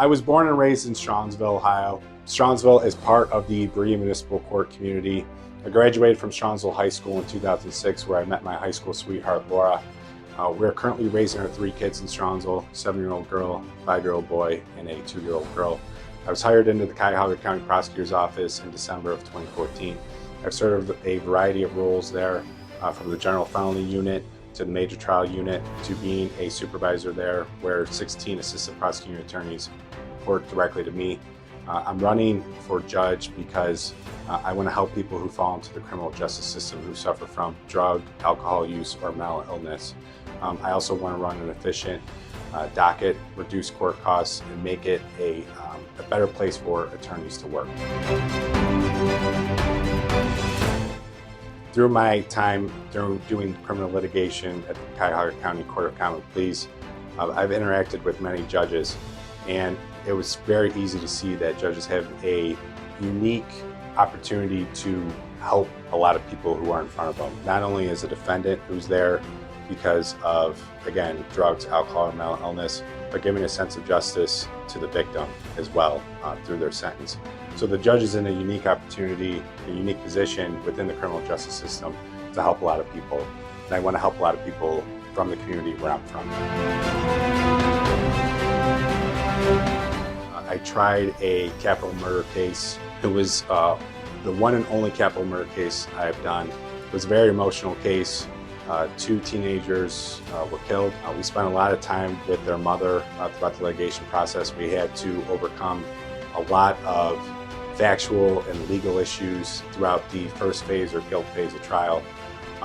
I was born and raised in Strongsville, Ohio. Strongsville is part of the Berea Municipal Court community. I graduated from Strongsville High School in 2006, where I met my high school sweetheart, Laura. We're currently raising our 3 kids in Strongsville, 7-year-old girl, 5-year-old boy, and a 2-year-old girl. I was hired into the Cuyahoga County Prosecutor's Office in December of 2014. I've served a variety of roles there, from the general felony unit to the major trial unit to being a supervisor there, where 16 assistant prosecuting attorneys report directly to me. I'm running for judge because I want to help people who fall into the criminal justice system who suffer from drug, alcohol use, or mental illness. I also want to run an efficient docket, reduce court costs, and make it a better place for attorneys to work. Through my time doing criminal litigation at the Cuyahoga County Court of Common Pleas, I've interacted with many judges, and it was very easy to see that judges have a unique opportunity to help a lot of people who are in front of them. Not only as a defendant who's there because of, again, drugs, alcohol, and mental illness, but giving a sense of justice to the victim as well through their sentence. So the judge is in a unique opportunity, a unique position within the criminal justice system to help a lot of people. And I want to help a lot of people from the community where I'm from. I tried a capital murder case. It was the one and only capital murder case I've done. It was a very emotional case. 2 teenagers were killed. We spent a lot of time with their mother throughout the litigation process. We had to overcome a lot of factual and legal issues throughout the first phase or guilt phase of trial.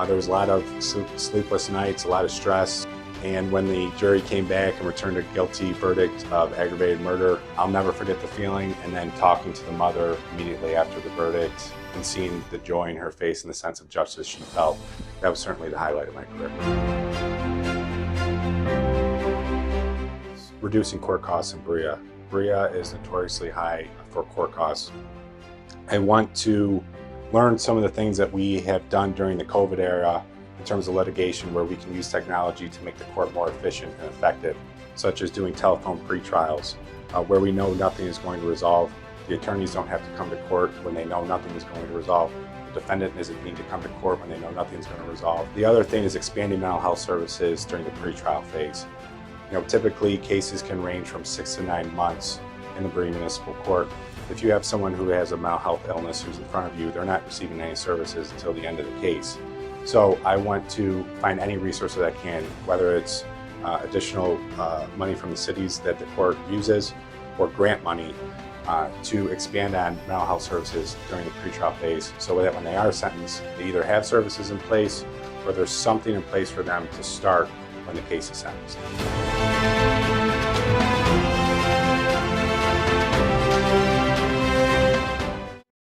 There was a lot of sleepless nights, a lot of stress. And when the jury came back and returned a guilty verdict of aggravated murder, I'll never forget the feeling. And then talking to the mother immediately after the verdict and seeing the joy in her face and the sense of justice she felt, that was certainly the highlight of my career. Reducing court costs in Berea. Berea is notoriously high for court costs. I want to learn some of the things that we have done during the COVID era in terms of litigation, where we can use technology to make the court more efficient and effective, such as doing telephone pre-trials, where we know nothing is going to resolve. The attorneys don't have to come to court when they know nothing is going to resolve. The defendant doesn't need to come to court when they know nothing's going to resolve. The other thing is expanding mental health services during the pre-trial phase. Typically cases can range from 6 to 9 months in the Berea Municipal Court. If you have someone who has a mental health illness who's in front of you, they're not receiving any services until the end of the case. So I want to find any resources I can, whether it's additional money from the cities that the court uses or grant money to expand on mental health services during the pretrial phase, so that when they are sentenced, they either have services in place or there's something in place for them to start when the case is sentenced.